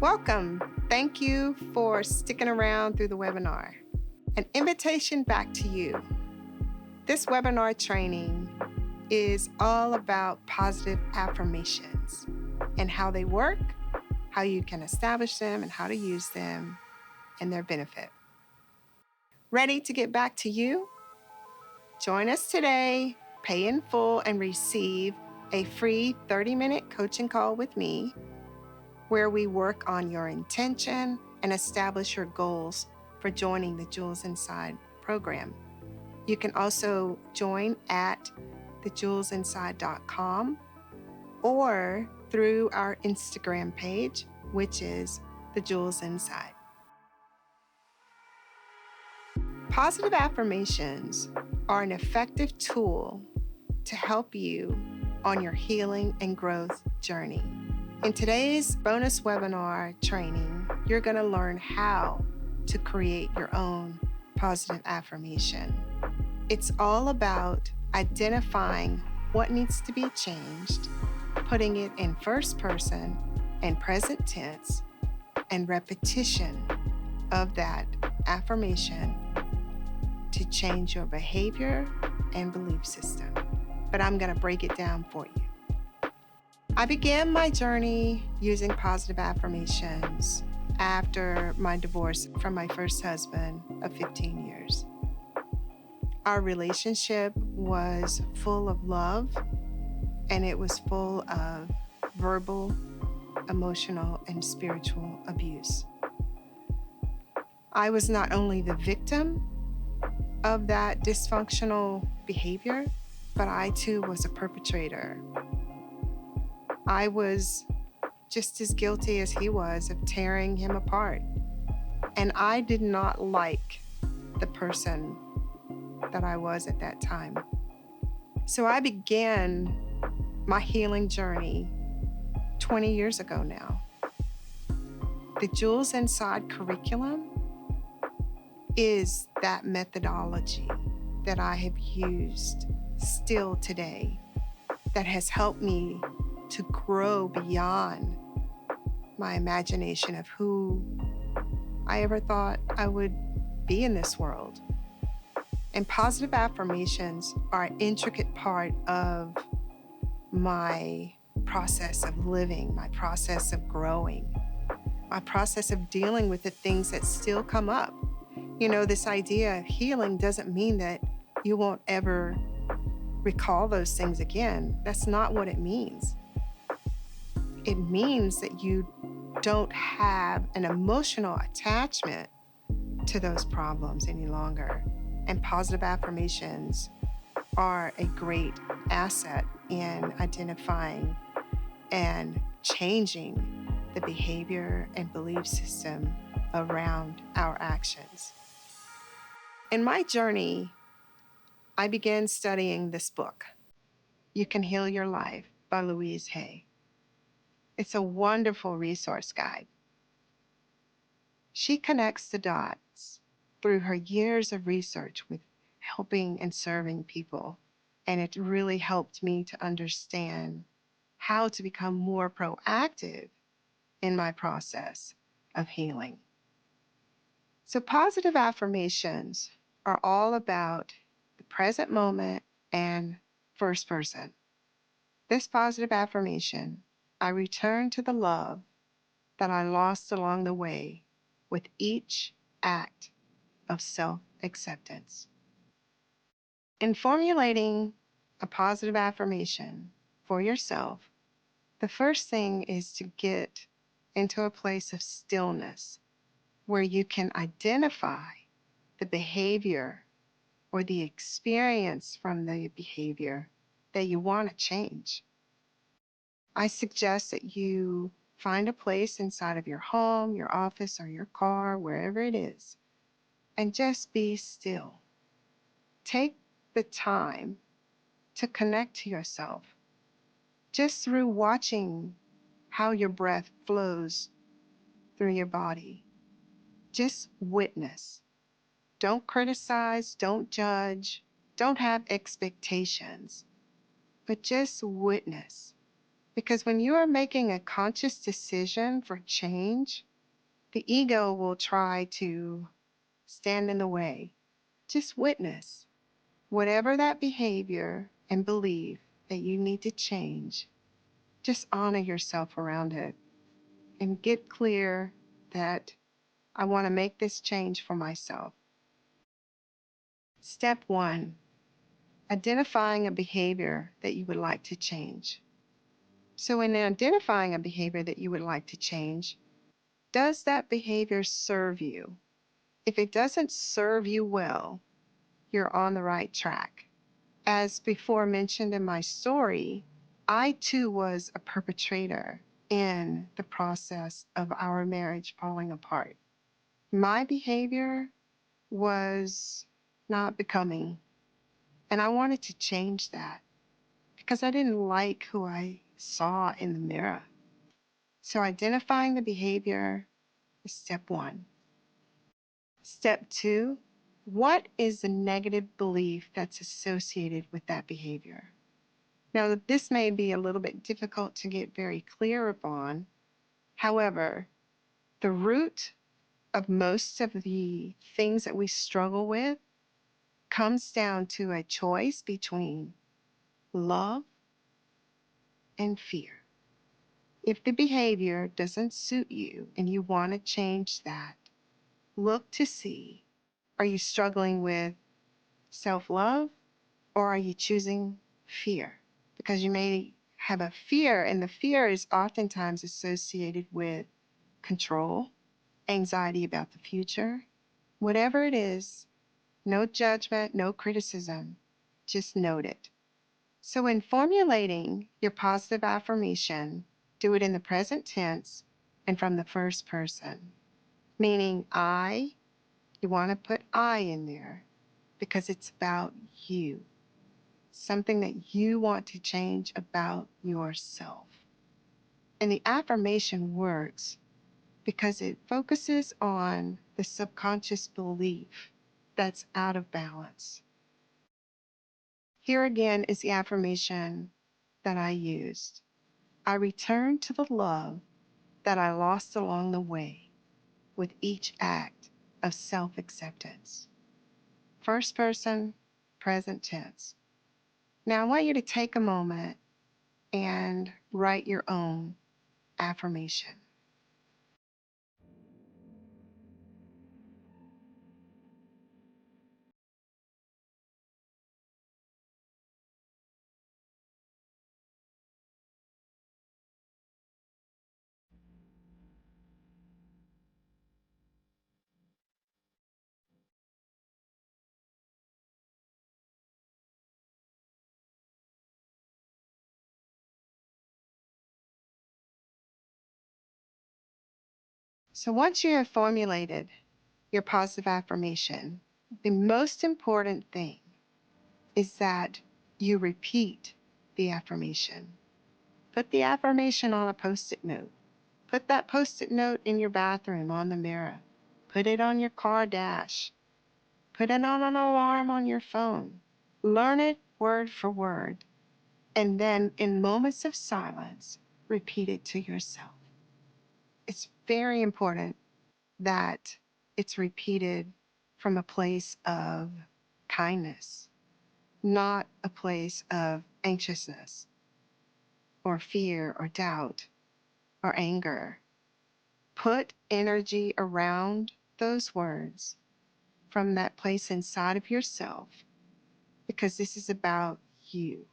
Welcome. Thank you for sticking around through the webinar. An invitation back to you. This webinar training is all about positive affirmations and how they work, how you can establish them, and how to use them and their benefit. Ready to get back to you? Join us today, pay in full, and receive a free 30-minute coaching call with me, where we work on your intention and establish your goals for joining the Jewels Inside program. You can also join at thejewelsinside.com or through our Instagram page, which is The Jewels Inside. Positive affirmations are an effective tool to help you on your healing and growth journey. In today's bonus webinar training, you're going to learn how to create your own positive affirmation. It's all about identifying what needs to be changed, putting it in first person and present tense, and repetition of that affirmation to change your behavior and belief system. But I'm going to break it down for you. I began my journey using positive affirmations after my divorce from my first husband of 15 years. Our relationship was full of love, and it was full of verbal, emotional, and spiritual abuse. I was not only the victim of that dysfunctional behavior, but I too was a perpetrator. I was just as guilty as he was of tearing him apart. And I did not like the person that I was at that time. So I began my healing journey 20 years ago now. The Jewels Inside curriculum is that methodology that I have used still today that has helped me to grow beyond my imagination of who I ever thought I would be in this world. And positive affirmations are an intricate part of my process of living, my process of growing, my process of dealing with the things that still come up. You know, this idea of healing doesn't mean that you won't ever recall those things again. That's not what it means. It means that you don't have an emotional attachment to those problems any longer. And positive affirmations are a great asset in identifying and changing the behavior and belief system around our actions. In my journey, I began studying this book, You Can Heal Your Life by Louise Hay. It's a wonderful resource guide. She connects the dots through her years of research with helping and serving people, and it really helped me to understand how to become more proactive in my process of healing. So positive affirmations are all about the present moment and first person. This positive affirmation, I return to the love that I lost along the way with each act of self-acceptance. In formulating a positive affirmation for yourself, the first thing is to get into a place of stillness where you can identify the behavior or the experience from the behavior that you want to change. I suggest that you find a place inside of your home, your office, or your car, wherever it is, and just be still. Take the time to connect to yourself just through watching how your breath flows through your body. Just witness. Don't criticize, don't judge, don't have expectations, but just witness. Because when you are making a conscious decision for change, the ego will try to stand in the way. Just witness. Whatever that behavior and belief that you need to change, just honor yourself around it and get clear that I want to make this change for myself. Step 1, identifying a behavior that you would like to change. So in identifying a behavior that you would like to change, does that behavior serve you? If it doesn't serve you well, you're on the right track. As before mentioned in my story, I too was a perpetrator in the process of our marriage falling apart. My behavior was not becoming, and I wanted to change that because I didn't like who I saw in the mirror. So identifying the behavior is step 1. Step 2, what is the negative belief that's associated with that behavior? Now, this may be a little bit difficult to get very clear upon. However, the root of most of the things that we struggle with comes down to a choice between love and fear. If the behavior doesn't suit you and you want to change that, look to see, are you struggling with self-love or are you choosing fear? Because you may have a fear, and the fear is oftentimes associated with control, anxiety about the future. Whatever it is, no judgment, no criticism, just note it. So in formulating your positive affirmation, do it in the present tense and from the first person, meaning I, you want to put I in there because it's about you, something that you want to change about yourself. And the affirmation works because it focuses on the subconscious belief that's out of balance. Here again is the affirmation that I used. I return to the love that I lost along the way with each act of self-acceptance. First person, present tense. Now I want you to take a moment and write your own affirmation. So once you have formulated your positive affirmation, the most important thing is that you repeat the affirmation. Put the affirmation on a Post-it note. Put that Post-it note in your bathroom on the mirror. Put it on your car dash. Put it on an alarm on your phone. Learn it word for word. And then in moments of silence, repeat it to yourself. It's very important that it's repeated from a place of kindness, not a place of anxiousness or fear or doubt or anger. Put energy around those words from that place inside of yourself, because this is about you.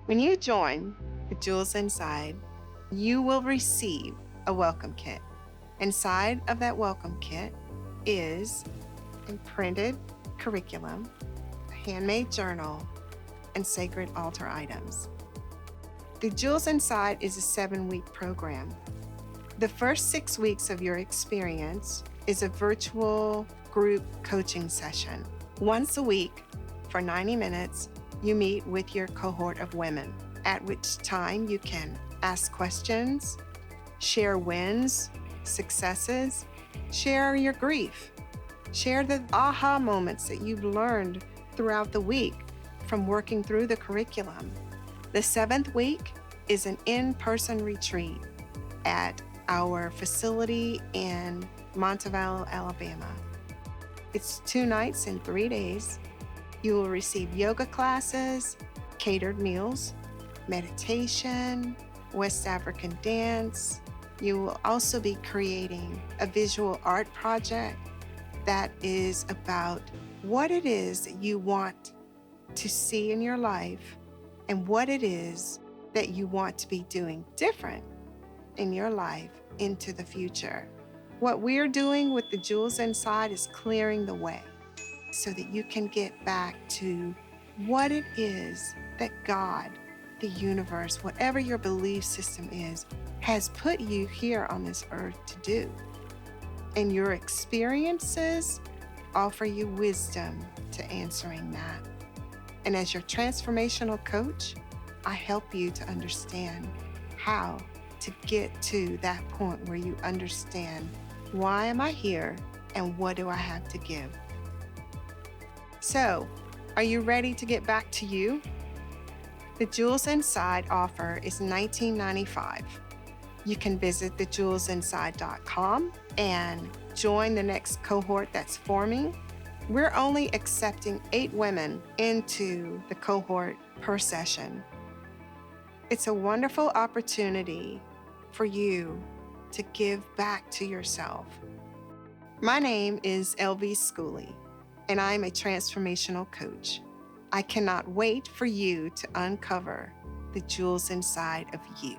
When you join the Jewels Inside, you will receive a welcome kit. Inside of that welcome kit is a printed curriculum, a handmade journal, and sacred altar items. The Jewels Inside is a 7-week program. The first 6 weeks of your experience is a virtual group coaching session. Once a week, for 90 minutes, you meet with your cohort of women, at which time you can ask questions, share wins, successes, share your grief, share the aha moments that you've learned throughout the week from working through the curriculum. The 7th week is an in-person retreat at our facility in Montevallo, Alabama. It's 2 nights and 3 days. You will receive yoga classes, catered meals, meditation, West African dance. You will also be creating a visual art project that is about what it is that you want to see in your life and what it is that you want to be doing different in your life into the future. What we're doing with the Jewels Inside is clearing the way so that you can get back to what it is that God, the universe, whatever your belief system is, has put you here on this earth to do. And your experiences offer you wisdom to answering that. And as your transformational coach, I help you to understand how to get to that point where you understand, why am I here and what do I have to give? So, are you ready to get back to you? The Jewels Inside offer is $19.95. You can visit thejewelsinside.com and join the next cohort that's forming. We're only accepting 8 women into the cohort per session. It's a wonderful opportunity for you to give back to yourself. My name is LV Schooley, and I'm a transformational coach. I cannot wait for you to uncover the jewels inside of you.